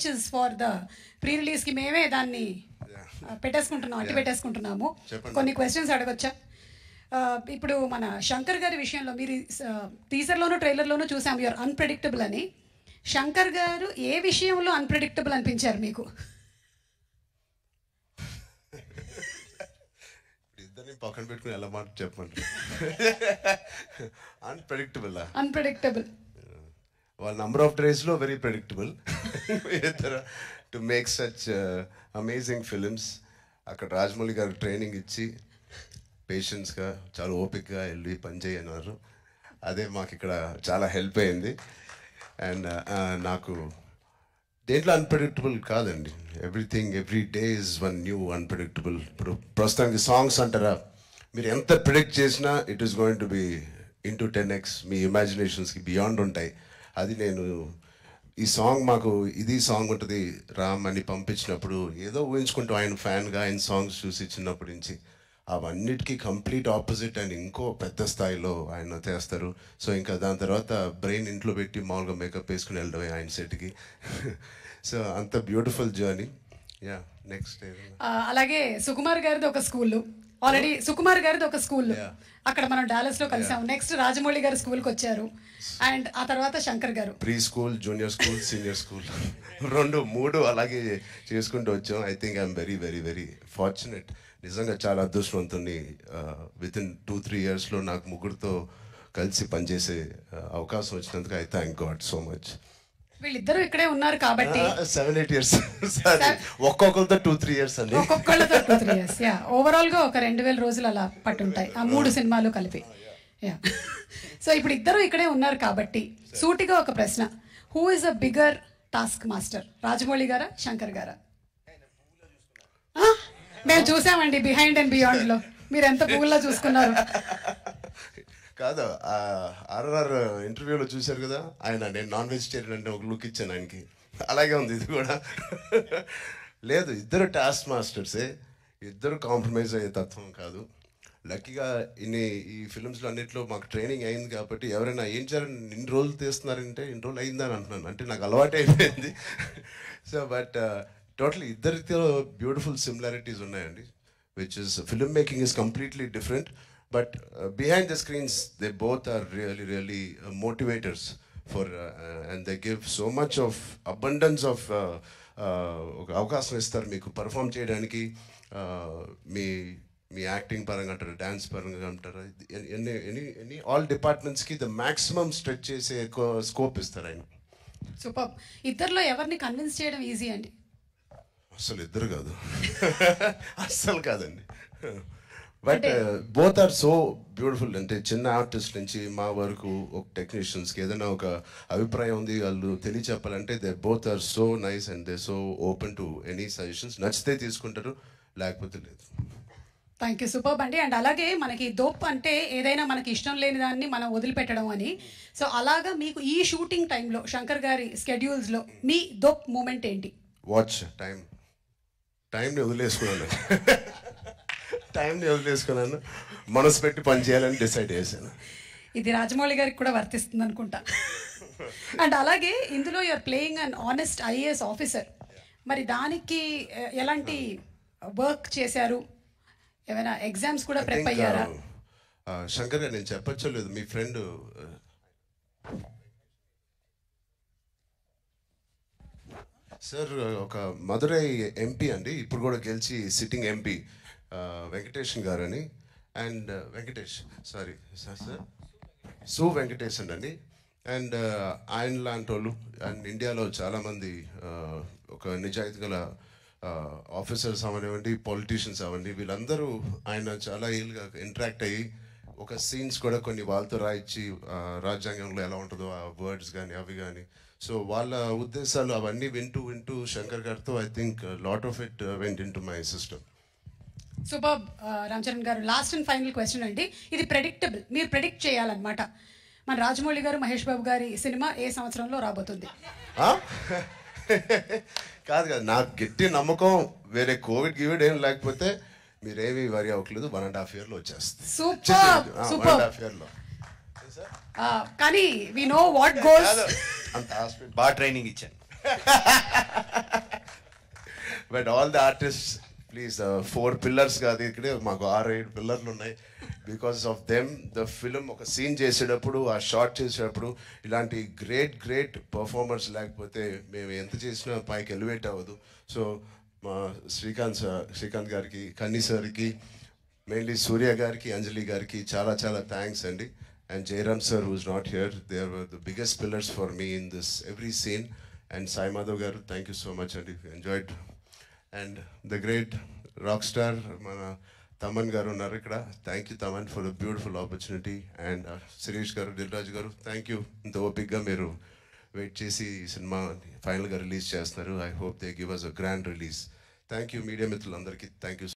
For the pre release కి మేమే దాన్ని పెట్టేసుకుంటున్నాం, అట్టి పెట్టేసుకుంటున్నాము. కొన్ని క్వశ్చన్స్ అడగొచ్చా? ఇప్పుడు మన శంకర్ గారి విషయంలో మీరు టీజర్లోనూ ట్రైలర్లోనూ చూసాం యూఆర్ అన్ప్రెడిక్టబుల్ అని. శంకర్ గారు ఏ విషయంలో అన్ప్రెడిక్టబుల్ అనిపించారు మీకు? ఇద్దరిని పక్కన పెట్టుకుని ఎలా మాట చెప్పండి. అన్ప్రెడిక్టబుల్ వాళ్ళ నంబర్ ఆఫ్ డేస్లో very predictable to make such amazing films. అక్కడ రాజమౌళి గారు ట్రైనింగ్ ఇచ్చి పేషెన్స్గా చాలా ఓపిక్గా వెళ్ళి పనిచేయి అన్నారు. అదే మాకు ఇక్కడ చాలా హెల్ప్ అయింది. అండ్ నాకు దేంట్లో అన్ప్రెడిక్టబుల్ కాదండి. Everything every day is one new unpredictable. ఇప్పుడు ప్రస్తుతానికి సాంగ్స్ అంటారా, మీరు ఎంత ప్రిడిక్ట్ చేసినా it is going to be into 10x. మీ ఇమాజినేషన్స్కి బియాండ్ ఉంటాయి. అది నేను ఈ సాంగ్ మాకు ఇది సాంగ్ ఉంటుంది రామ్ అని పంపించినప్పుడు ఏదో ఊహించుకుంటూ ఆయన ఫ్యాన్గా ఆయన సాంగ్స్ చూసి చిన్నప్పటి నుంచి అవన్నిటికీ కంప్లీట్ ఆపోజిట్ అండ్ ఇంకో పెద్ద స్థాయిలో ఆయన చేస్తారు. సో ఇంకా దాని తర్వాత బ్రెయిన్ ఇంట్లో పెట్టి మామూలుగా మేకప్ వేసుకుని వెళ్ళడమే ఆయన సెట్కి. సో అంత బ్యూటిఫుల్ జర్నీ. యా నెక్స్ట్ అలాగే సుకుమార్ గారిది ఒక స్కూల్, ఆల్రెడీ సుకుమార్ గారిది ఒక స్కూల్ అక్కడ మనం డాలస్ లో కలిసాము. నెక్స్ట్ రాజమౌళి గారు స్కూల్కి వచ్చారు అండ్ ఆ తర్వాత శంకర్ గారు pre school, junior school, senior school 2, 3 అలాగే చేసుకుంటూ వచ్చాం. I think I'm very very very fortunate. నిజంగా చాలా అదృష్టవంతుని. వితిన్ 2-3 yearsలో నాకు ముగ్గురితో కలిసి పనిచేసే అవకాశం వచ్చినందుకు I thank God so much. వీళ్ళిద్దరూ ఇక్కడే ఉన్నారు కాబట్టి 7-8 years ఒక్కొక్కరితో 2-3 years అండి. ఒక్కొక్కళ్ళతో 2-3 years. ఓవరాల్ గా ఒక 2000 రోజులు అలా పట్టుంటాయి ఆ 3 సినిమాలు కలిపి. సో ఇప్పుడు ఇద్దరు ఇక్కడే ఉన్నారు కాబట్టి సూటిగా ఒక ప్రశ్న, who is a bigger task master, Rajamouli గారా శంకర్ గారా? మేము చూసామండి బిహైండ్ అండ్ బియాండ్ లో మీరు ఎంత పువ్వుల్లో చూసుకున్నారు. కాదు, ఆర్ఆర్ ఇంటర్వ్యూలో చూశారు కదా ఆయన, నేను నాన్ వెజిటేరియన్ అంటే ఒక లుక్ ఇచ్చాను ఆయనకి. అలాగే ఉంది ఇది కూడా. లేదు, ఇద్దరు టాస్క్ మాస్టర్సే, ఇద్దరు కాంప్రమైజ్ అయ్యే తత్వం కాదు. లక్కీగా ఈ ఫిల్మ్స్లో అన్నింటిలో మాకు ట్రైనింగ్ అయింది కాబట్టి ఎవరైనా ఏం చేయాలని ఇన్ని రోజులు తీస్తున్నారంటే ఇన్ని రోజులు అయిందని అంటున్నాను, అంటే నాకు అలవాటు అయిపోయింది. సో బట్ టోటలీ ఇద్దరితో బ్యూటిఫుల్ సిమిలారిటీస్ ఉన్నాయండి. Which is film making is completely different. But behind the screens, they both are really motivators for, and they give so much of abundance of అవకాశం ఇస్తారు మీకు పర్ఫామ్ చేయడానికి. మీ acting పరంగా అంటారు, dance పరంగా అంటారు, ఎనీ ఆల్ డిపార్ట్మెంట్స్కి ద మ్యాక్సిమం స్ట్రెచ్ చేసే స్కోప్ ఇస్తారు ఆయన. సూపర్. ఇద్దరిలో ఎవరిని కన్విన్స్ చేయడం ఈజీ అండి? అసలు ఇద్దరు కాదు, అస్సలు కాదండి. But both are so beautiful. అంటే చిన్న ఆర్టిస్ట్ నుంచి మా వరకు ఒక టెక్నీషియన్స్కి ఏదైనా ఒక అభిప్రాయం ఉంది వాళ్ళు తెలియచెప్పాలంటే they both are so nice and they so open to any suggestions. నచ్చితే తీసుకుంటారు, లేకపోతే లేదు. థ్యాంక్ యూ, సూపర్ అండి. అండ్ అలాగే మనకి దోప్ అంటే ఏదైనా మనకి ఇష్టం లేని దాన్ని మనం వదిలిపెట్టడం అని. సో అలాగా మీకు ఈ షూటింగ్ టైంలో శంకర్ గారి స్కెడ్యూల్స్లో మీ దోప్ మూమెంట్ ఏంటి? వాచ్ టైంని వదిలేసుకున్నాను. టైంని వదిలేసుకున్నాను, మనసు పెట్టి పని చేయాలని డిసైడ్ చేశాను. ఇది రాజమౌళి గారికి కూడా వర్తిస్తుంది అనుకుంటా. అండ్ అలాగే ఇందులో you're playing an honest IAS officer. మరి దానికి ఎలాంటి వర్క్ చేశారు? ఏమైనా ఎగ్జామ్స్ కూడా ప్రిపేర్ అయ్యారా? శంకర్ గారు, నేను చెప్పచ్చో లేదు, మీ ఫ్రెండ్ సార్ ఒక మధురై MP అండి, ఇప్పుడు కూడా గెలిచి సిట్టింగ్ MP, వెంకటేష్ గారు అని. అండ్ సార్ సు వెంకటేష్ అండి. అండ్ ఆయన లాంటి వాళ్ళు అండ్ ఇండియాలో చాలామంది ఒక నిజాయితీ గల ఆఫీసర్స్ అవనివ్వండి, పొలిటీషియన్స్ అవ్వండి, వీళ్ళందరూ ఆయన చాలా ఏళ్ళుగా ఇంటరాక్ట్ అయ్యి ఒక సీన్స్ కూడా కొన్ని వాళ్ళతో రాయించి రాజ్యాంగంలో ఎలా ఉంటుందో ఆ వర్డ్స్ కానీ అవి కానీ, సో వాళ్ళ ఉద్దేశాలు అవన్నీ వింటూ శంకర్ గారితో I think lot of it went in to my system. Super. Ram Charan గారు, లాస్ట్ అండ్ ఫైనల్ క్వశ్చన్ అండి. ఇది ప్రెడిక్టబుల్, మీరు ప్రెడిక్ట్ చేయాలన్నమాట. మన రాజమౌళి గారు, మహేష్ బాబు గారి సినిమా ఏ సంవత్సరంలో రాబోతుంది? కాదు, నాకు గట్టి నమ్మకం, వేరే కోవిడ్ ఏం లేకపోతే మీరేమి వరి అవ్వట్లేదు, 1.5 yearలో వచ్చేస్తుంది. సూపర్. 1.5 yearలో. కానీ వి నో వాట్ గోస్. బాగా ట్రైనింగ్ ఇచ్చాను. But all the artist please 4 pillars కాదు, ఇక్కడే మాకు 6-7 పిల్లర్లు ఉన్నాయి. Because of them the film ఒక సీన్ చేసేటప్పుడు, ఆ షార్ట్ చేసేటప్పుడు ఇలాంటి గ్రేట్ పర్ఫార్మర్స్ లేకపోతే మేము ఎంత చేసినా పైకి ఎలివేట్ అవ్వదు. సో మా శ్రీకాంత్ గారికి, కన్నీ సార్కి, మెయిన్లీ సూర్య గారికి, అంజలి గారికి చాలా థ్యాంక్స్ అండి. And Jayaram sir who's not here, they are the biggest pillars for me in this every scene. And Sai Madhav గారు, థ్యాంక్ యూ సో మచ్ అండి, enjoyed. And the great rock star మన తమన్ గారు ఉన్నారు ఇక్కడ. Thank you Thaman for the beautiful opportunity. And Sirish గారు, దిల్ రాజు గారు, thank you. ఇంత ఓపిక్గా మీరు వెయిట్ చేసి ఈ సినిమా ఫైనల్గా రిలీజ్ చేస్తున్నారు. I hope they give us a grand release. Thank you media మిత్రులందరికీ, థ్యాంక్ యూ.